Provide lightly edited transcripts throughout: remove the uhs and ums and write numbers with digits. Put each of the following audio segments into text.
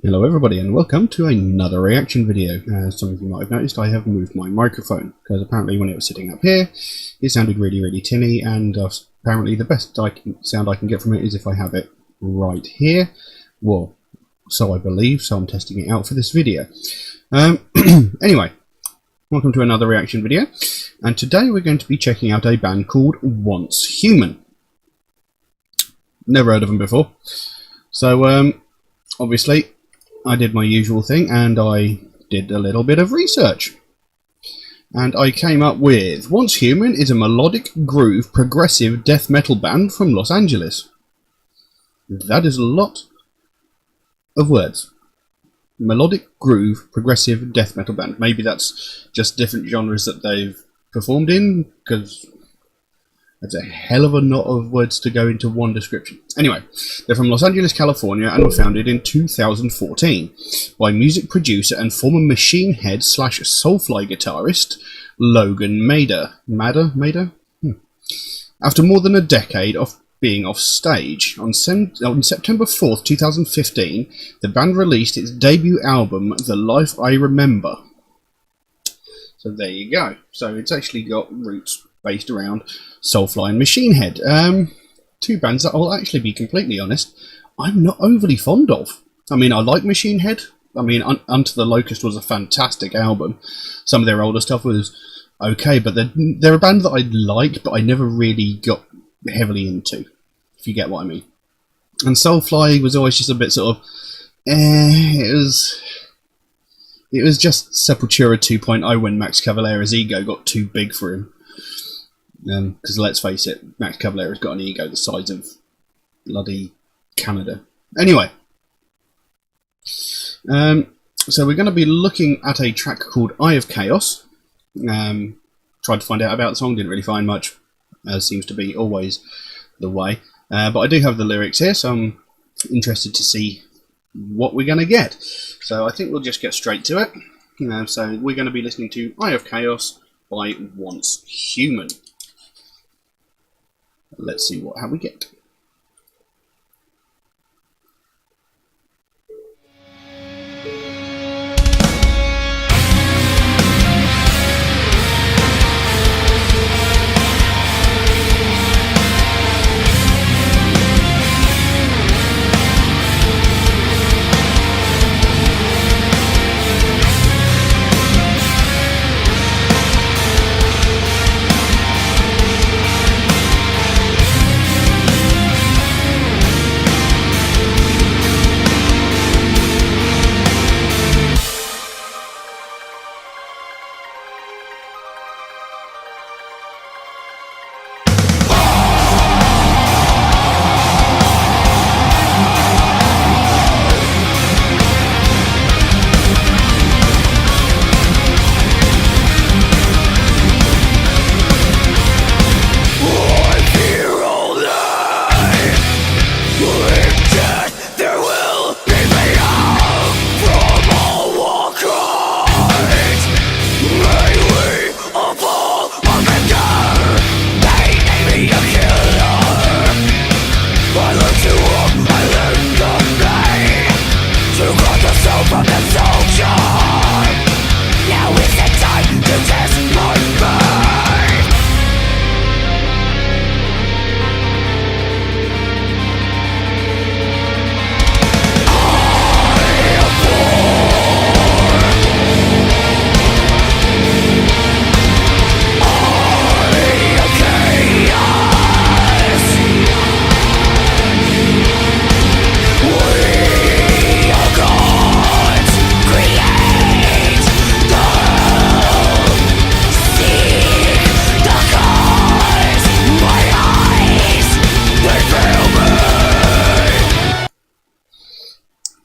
Hello everybody and welcome to another reaction video. As some of you might have noticed, I have moved my microphone because apparently when it was sitting up here it sounded really tinny, and apparently the best sound I can get from it is if I have it right here. Well, so I believe, so I'm testing it out for this video. Anyway, welcome to another reaction video, and today we're going to be checking out a band called Once Human. Never heard of them before, so obviously I did my usual thing and I did a little bit of research, and I came up with Once Human is a melodic groove progressive death metal band from Los Angeles. That is a lot of words. Melodic groove progressive death metal band. Maybe that's just different genres that they've performed in, because that's a hell of a lot of words to go into one description. Anyway, they're from Los Angeles, California, and were founded in 2014 by music producer and former Machine Head / Soulfly guitarist Logan Mader. After more than a decade of being off stage, on September 4th, 2015, the band released its debut album, The Life I Remember. So there you go. So it's actually got roots based around Soulfly and Machine Head. Two bands that I'll actually be completely honest, I'm not overly fond of. I mean, I like Machine Head. I mean, Unto the Locust was a fantastic album. Some of their older stuff was okay, but they're a band that I like, but I never really got heavily into, if you get what I mean. And Soulfly was always just a bit sort of, it was just Sepultura 2.0 when Max Cavalera's ego got too big for him. Because let's face it, Max Cavalera's got an ego the size of bloody Canada. Anyway, so we're going to be looking at a track called Eye of Chaos. Tried to find out about the song, didn't really find much, as seems to be always the way. But I do have the lyrics here, so I'm interested to see what we're going to get. So I think we'll just get straight to it. So we're going to be listening to Eye of Chaos by Once Human. Let's see how we get.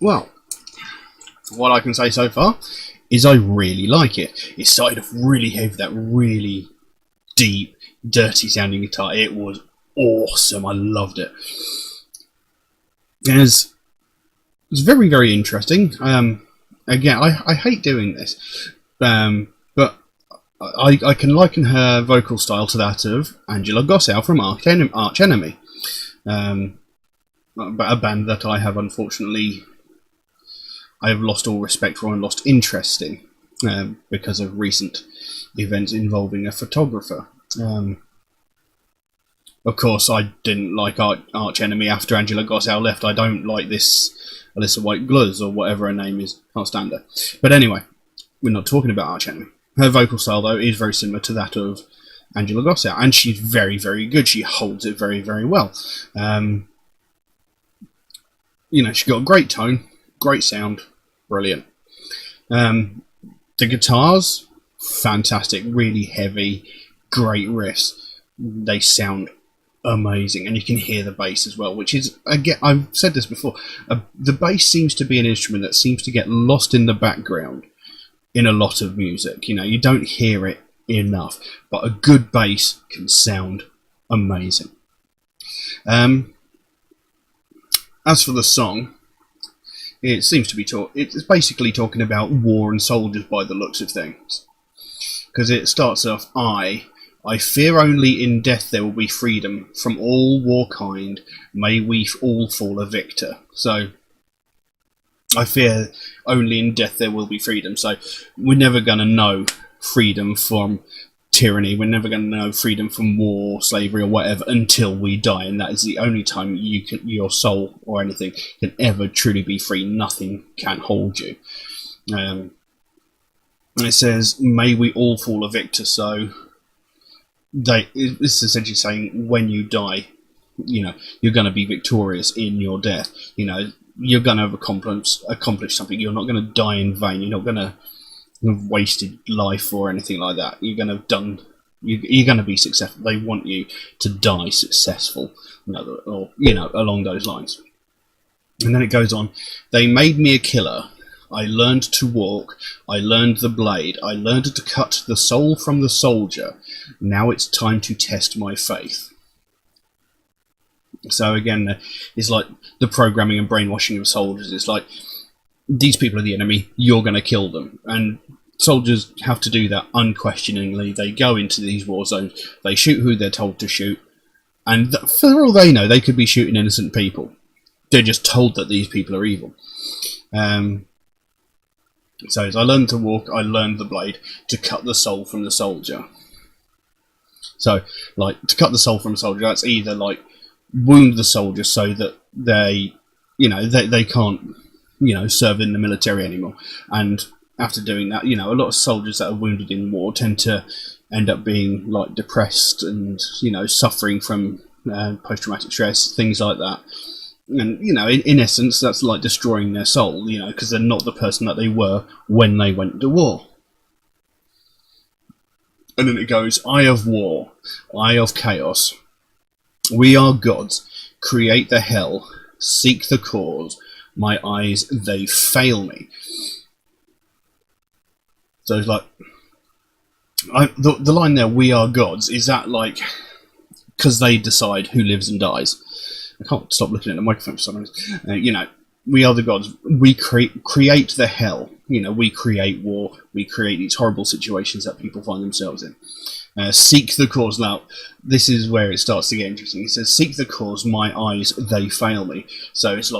Well, what I can say so far is I really like it. It started off really heavy with that really deep, dirty sounding guitar. It was awesome. I loved it. It's very interesting. Again, I hate doing this, but I can liken her vocal style to that of Angela Gossow from Arch Enemy, a band that I have unfortunately I have lost all respect for and lost interest in because of recent events involving a photographer. Of course, I didn't like Arch Enemy after Angela Gossow left. I don't like this Alyssa White Gluz, or whatever her name is. Can't stand her. But anyway, we're not talking about Arch Enemy. Her vocal style, though, is very similar to that of Angela Gossow, and she's very, very good. She holds it very, very well. She's got a great tone, great sound, brilliant. The guitars, fantastic, really heavy, great riffs. They sound amazing, and you can hear the bass as well, which is, again, I've said this before, the bass seems to be an instrument that seems to get lost in the background in a lot of music. You don't hear it enough, but a good bass can sound amazing. As for the song, it seems to be it's basically talking about war and soldiers by the looks of things, because it starts off, I fear only in death there will be freedom from all warkind. May we all fall a victor. So, I fear only in death there will be freedom. So, we're never going to know freedom from tyranny. We're never going to know freedom from war, slavery, or whatever until we die. And that is the only time your soul or anything can ever truly be free. Nothing can hold you. And it says, may we all fall a victor. So, it's essentially saying when you die, you're going to be victorious in your death. You're going to have accomplished something. You're not going to die in vain. You're not going to have wasted life or anything like that. You're going to have done. You're going to be successful. They want you to die successful, or along those lines. And then it goes on. They made me a killer. I learned to walk, I learned the blade, I learned to cut the soul from the soldier. Now it's time to test my faith. So again, it's like the programming and brainwashing of soldiers. It's like, these people are the enemy, you're going to kill them. And soldiers have to do that unquestioningly. They go into these war zones, they shoot who they're told to shoot, and for all they know, they could be shooting innocent people. They're just told that these people are evil. So as I learned to walk, I learned the blade to cut the soul from the soldier. So, to cut the soul from a soldier, that's either wound the soldier so that they can't, serve in the military anymore. And after doing that, a lot of soldiers that are wounded in war tend to end up being depressed and suffering from post-traumatic stress, things like that. And, in essence, that's like destroying their soul, because they're not the person that they were when they went to war. And then it goes, eye of war, eye of chaos. We are gods, create the hell, seek the cause. My eyes, they fail me. So it's the line there, we are gods, is that because they decide who lives and dies? I can't stop looking at the microphone for some reason. We are the gods. We create the hell. We create war. We create these horrible situations that people find themselves in. Seek the cause. Now, this is where it starts to get interesting. It says, seek the cause, my eyes, they fail me. So it's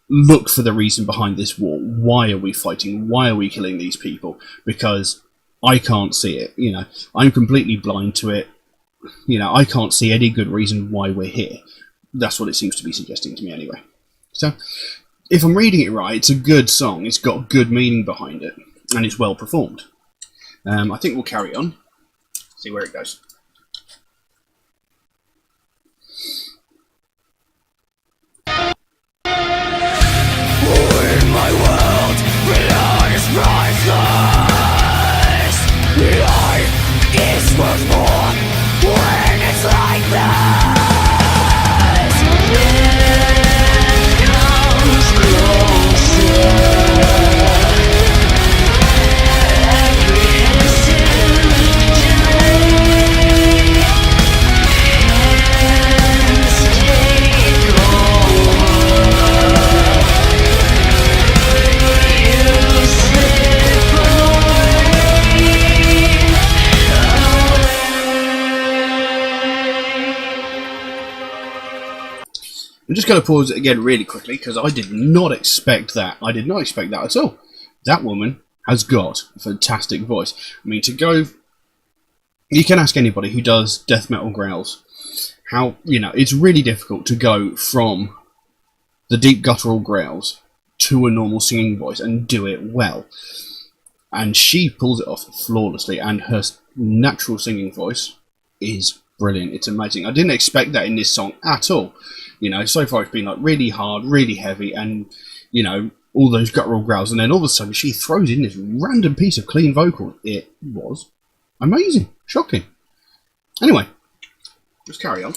look for the reason behind this war. Why are we fighting? Why are we killing these people? Because I can't see it. I'm completely blind to it. I can't see any good reason why we're here. That's what it seems to be suggesting to me anyway. So, if I'm reading it right, it's a good song. It's got good meaning behind it, and it's well performed. I think we'll carry on. See where it goes. In my world, blood is priceless. Life is worth more when it's like that. Every innocent dream I'm just going to pause it again really quickly because I did not expect that. I did not expect that at all. That woman has got a fantastic voice. I mean, to go... You can ask anybody who does death metal growls how, it's really difficult to go from the deep guttural growls to a normal singing voice and do it well. And she pulls it off flawlessly, and her natural singing voice is brilliant. It's amazing. I didn't expect that in this song at all. So far it's been like really hard, really heavy, and all those guttural growls, and then all of a sudden she throws in this random piece of clean vocal. It was amazing, shocking. Anyway, let's carry on.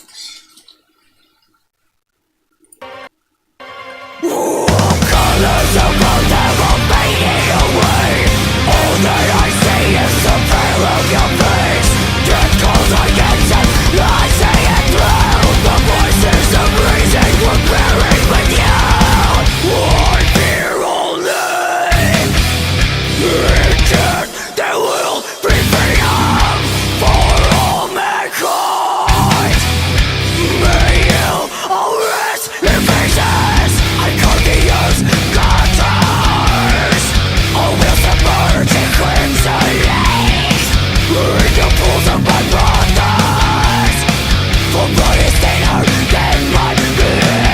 Colors of both them are fading away. All that I see is the veil of your face. Death calls against us, I say it through. The voices of reason were buried with you. I fear only in death there will be freedom for all mankind. May you all rest in pieces. I cut the earth's gutters. All will submerge in crimson haze. In the pools of my brothers. For blood is thinner than my blood.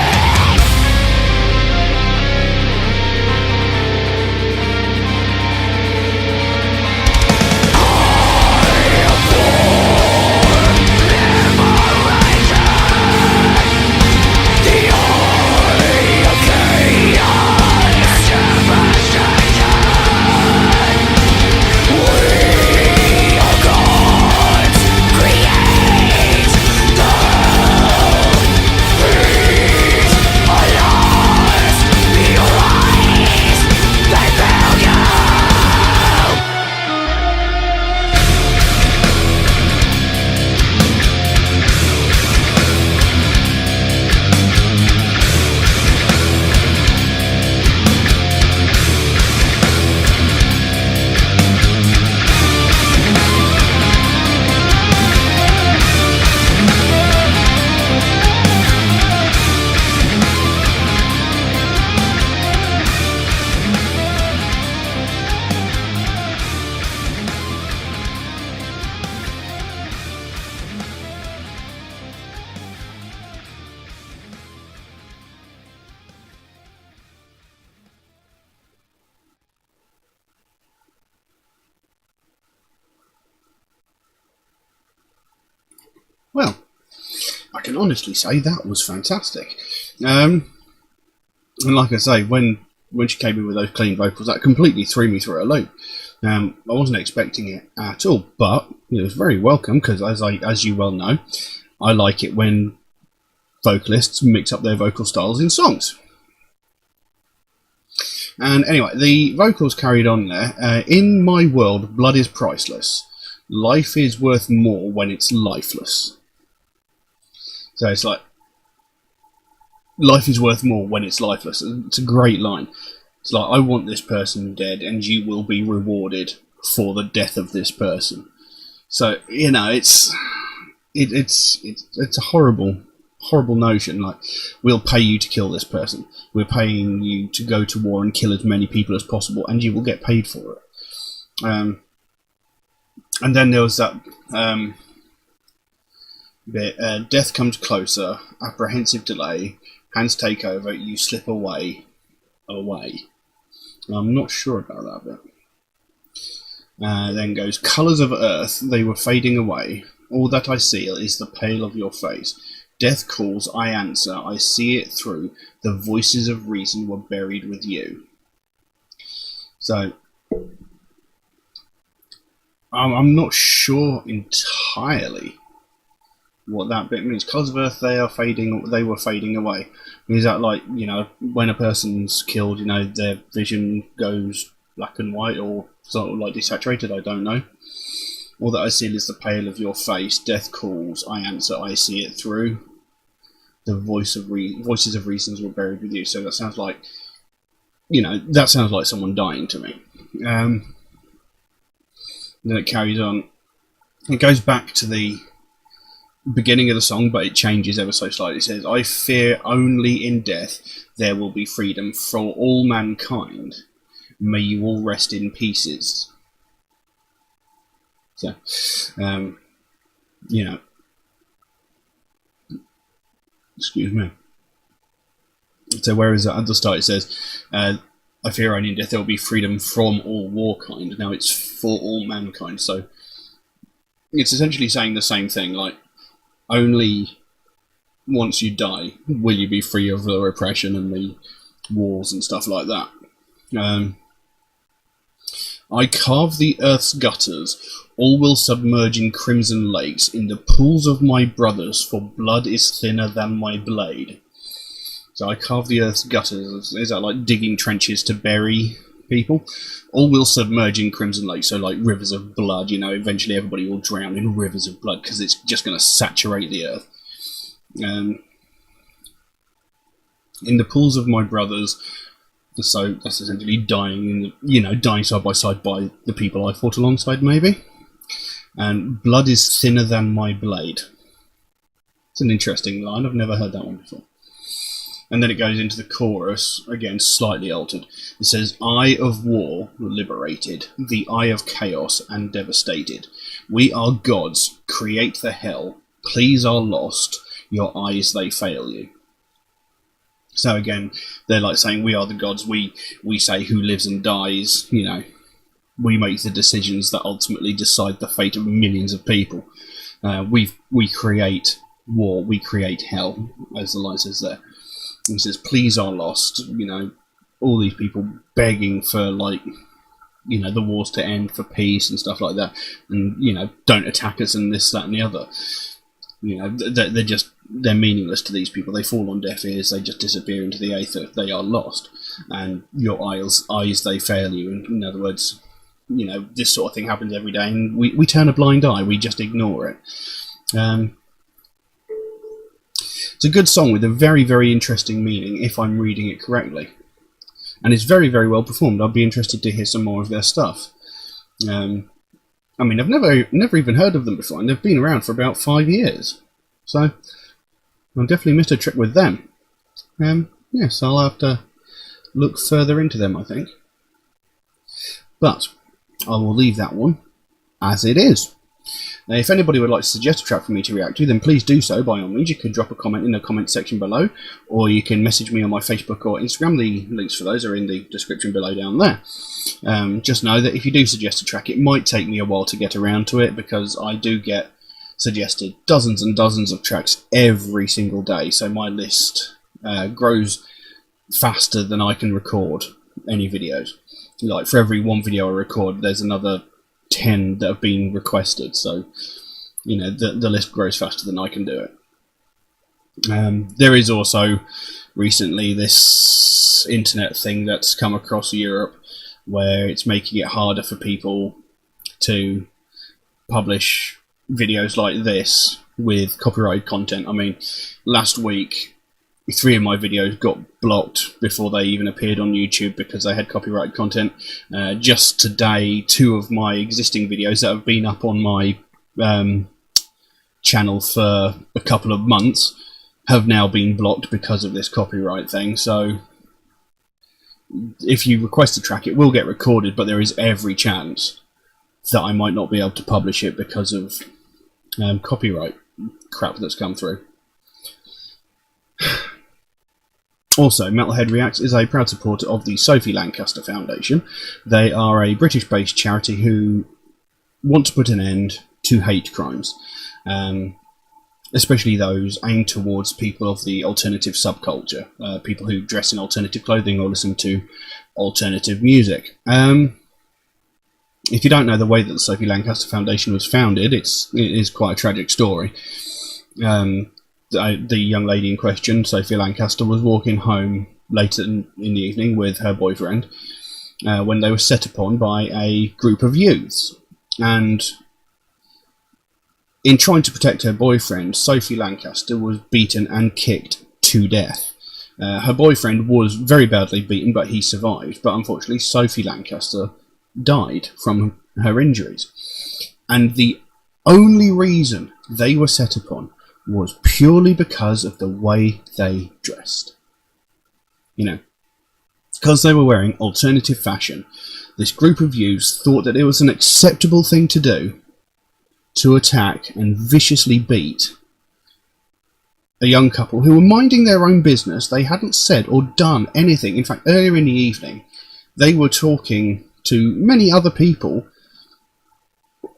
Well, I can honestly say that was fantastic. And like I say, when she came in with those clean vocals, that completely threw me through a loop. I wasn't expecting it at all, but it was very welcome because, as you well know, I like it when vocalists mix up their vocal styles in songs. And anyway, the vocals carried on there. In my world, blood is priceless. Life is worth more when it's lifeless. So it's like, life is worth more when it's lifeless. It's a great line. It's like, I want this person dead, and you will be rewarded for the death of this person. So it's a horrible notion. Like, we'll pay you to kill this person. We're paying you to go to war and kill as many people as possible, and you will get paid for it. And then there was that bit, death comes closer, apprehensive delay, hands take over, you slip away. I'm not sure about that bit. Then goes, colours of earth, they were fading away. All that I see is the pale of your face. Death calls, I answer, I see it through. The voices of reason were buried with you. So, I'm not sure entirely what that bit means. Colours of earth, they were fading away. Is that like, when a person's killed, their vision goes black and white or sort of like desaturated? I don't know. All that I see is the pale of your face. Death calls, I answer, I see it through. The voices of reasons were buried with you. So that sounds like, that sounds like someone dying to me. Then it carries on. It goes back to the beginning of the song, but it changes ever so slightly. It says, "I fear only in death there will be freedom for all mankind. May you all rest in pieces." So, you know, excuse me. So whereas at the start it says, "I fear only in death there will be freedom from all warkind." Now it's for all mankind. So it's essentially saying the same thing. Like, only once you die will you be free of the repression and the wars and stuff like that. "I carve the earth's gutters, all will submerge in crimson lakes, in the pools of my brothers, for blood is thinner than my blade." So I carve the earth's gutters. Is that like digging trenches to bury people? "All will submerge in crimson lakes," so like rivers of blood. You know, eventually everybody will drown in rivers of blood because it's just going to saturate the earth. "In the pools of my brothers," so that's essentially dying, dying side by side by the people I fought alongside, maybe. "And blood is thinner than my blade." It's an interesting line. I've never heard that one before. And then it goes into the chorus, again slightly altered. It says, "Eye of war liberated, the eye of chaos and devastated. We are gods, create the hell, please are lost, your eyes they fail you." So again, they're like saying, we are the gods, we say who lives and dies, we make the decisions that ultimately decide the fate of millions of people. We create war, we create hell, as the line says there. And it says, "Please are lost," all these people begging for, the wars to end, for peace and stuff like that, and, don't attack us and this, that and the other. They're meaningless to these people. They fall on deaf ears, they just disappear into the aether, they are lost, and your eyes they fail you. And in other words, this sort of thing happens every day, and we turn a blind eye, we just ignore it. It's a good song with a very, very interesting meaning, if I'm reading it correctly. And it's very, very well performed. I'd be interested to hear some more of their stuff. I've never even heard of them before, and they've been around for about 5 years. So, I'll definitely missed a trick with them. So I'll have to look further into them, I think. But, I will leave that one as it is. Now, if anybody would like to suggest a track for me to react to, then please do so by all means. You can drop a comment in the comment section below, or you can message me on my Facebook or Instagram. The links for those are in the description below down there. Just know that if you do suggest a track, it might take me a while to get around to it, because I do get suggested dozens and dozens of tracks every single day, so my list grows faster than I can record any videos. Like, for every one video I record, there's another 10 that have been requested, so the list grows faster than I can do it. There is also recently this internet thing that's come across Europe where it's making it harder for people to publish videos like this with copyrighted content. I mean, last week 3 of my videos got blocked before they even appeared on YouTube because they had copyrighted content. Just today, 2 of my existing videos that have been up on my channel for a couple of months have now been blocked because of this copyright thing. So if you request a track, it will get recorded, but there is every chance that I might not be able to publish it because of copyright crap that's come through. Also, Metalhead Reacts is a proud supporter of the Sophie Lancaster Foundation. They are a British-based charity who want to put an end to hate crimes, especially those aimed towards people of the alternative subculture, people who dress in alternative clothing or listen to alternative music. If you don't know the way that the Sophie Lancaster Foundation was founded, it is quite a tragic story. The young lady in question, Sophie Lancaster, was walking home late in the evening with her boyfriend when they were set upon by a group of youths. And in trying to protect her boyfriend, Sophie Lancaster was beaten and kicked to death. Her boyfriend was very badly beaten, but he survived. But unfortunately, Sophie Lancaster died from her injuries. And the only reason they were set upon was purely because of the way they dressed. You know, because they were wearing alternative fashion, this group of youths thought that it was an acceptable thing to do to attack and viciously beat a young couple who were minding their own business. They hadn't said or done anything. In fact, earlier in the evening, they were talking to many other people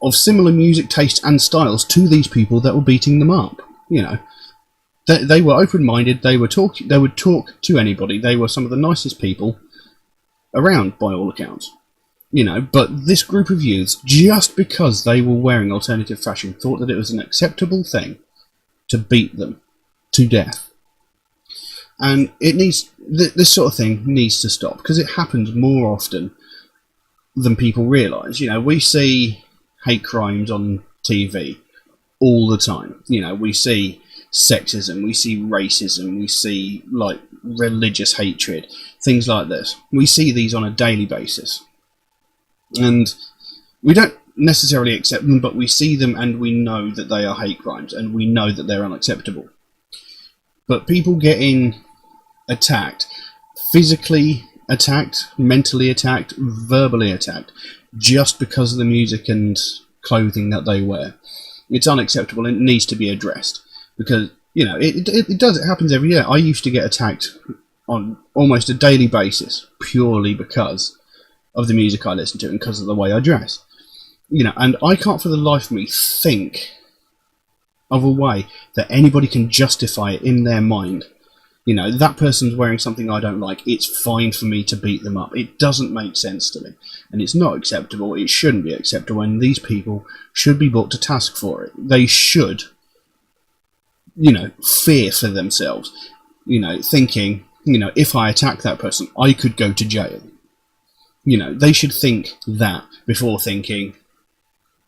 of similar music taste and styles to these people that were beating them up. You know, they were open-minded. They would talk to anybody. They were some of the nicest people around, by all accounts. You know, but this group of youths, just because they were wearing alternative fashion, thought that it was an acceptable thing to beat them to death. And it needs, this sort of thing needs to stop, because it happens more often than people realise. You know, we see hate crimes on TV all the time. You know, we see sexism, we see racism, we see, like, religious hatred, things like this. We see these on a daily basis. And we don't necessarily accept them, but we see them and we know that they are hate crimes, and we know that they're unacceptable. But people getting attacked, physically attacked, mentally attacked, verbally attacked, just because of the music and clothing that they wear, it's unacceptable and it needs to be addressed. Because, you know, it happens every year. I used to get attacked on almost a daily basis, purely because of the music I listen to and because of the way I dress. You know, and I can't for the life of me think of a way that anybody can justify it in their mind. You know, that person's wearing something I don't like, it's fine for me to beat them up. It doesn't make sense to me. And it's not acceptable, it shouldn't be acceptable, and these people should be brought to task for it. They should, you know, fear for themselves. You know, thinking, you know, if I attack that person, I could go to jail. You know, they should think that before thinking,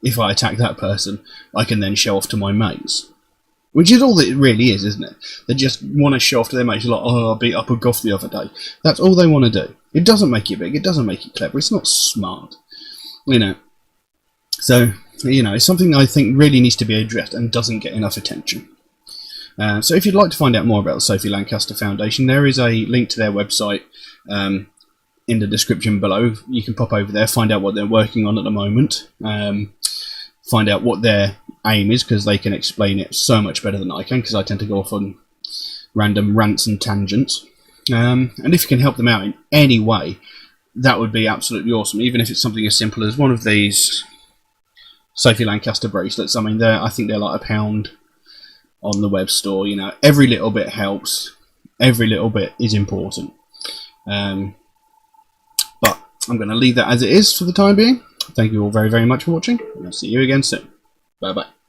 if I attack that person, I can then show off to my mates. Which is all that it really is, isn't it? They just want to show off to their mates, like, oh, I beat up a goth the other day. That's all they want to do. It doesn't make you big, it doesn't make you clever, it's not smart. You know. So, you know, it's something I think really needs to be addressed and doesn't get enough attention. So if you'd like to find out more about the Sophie Lancaster Foundation, there is a link to their website in the description below. You can pop over there, find out what they're working on at the moment, find out what their aim is, because they can explain it so much better than I can, because I tend to go off on random rants and tangents. And if you can help them out in any way, that would be absolutely awesome, even if it's something as simple as one of these Sophie Lancaster bracelets. I mean, I think they're like £1 on the web store. You know, every little bit helps, every little bit is important. But I'm going to leave that as it is for the time being. Thank you all very, very much for watching, and I'll see you again soon. Bye bye.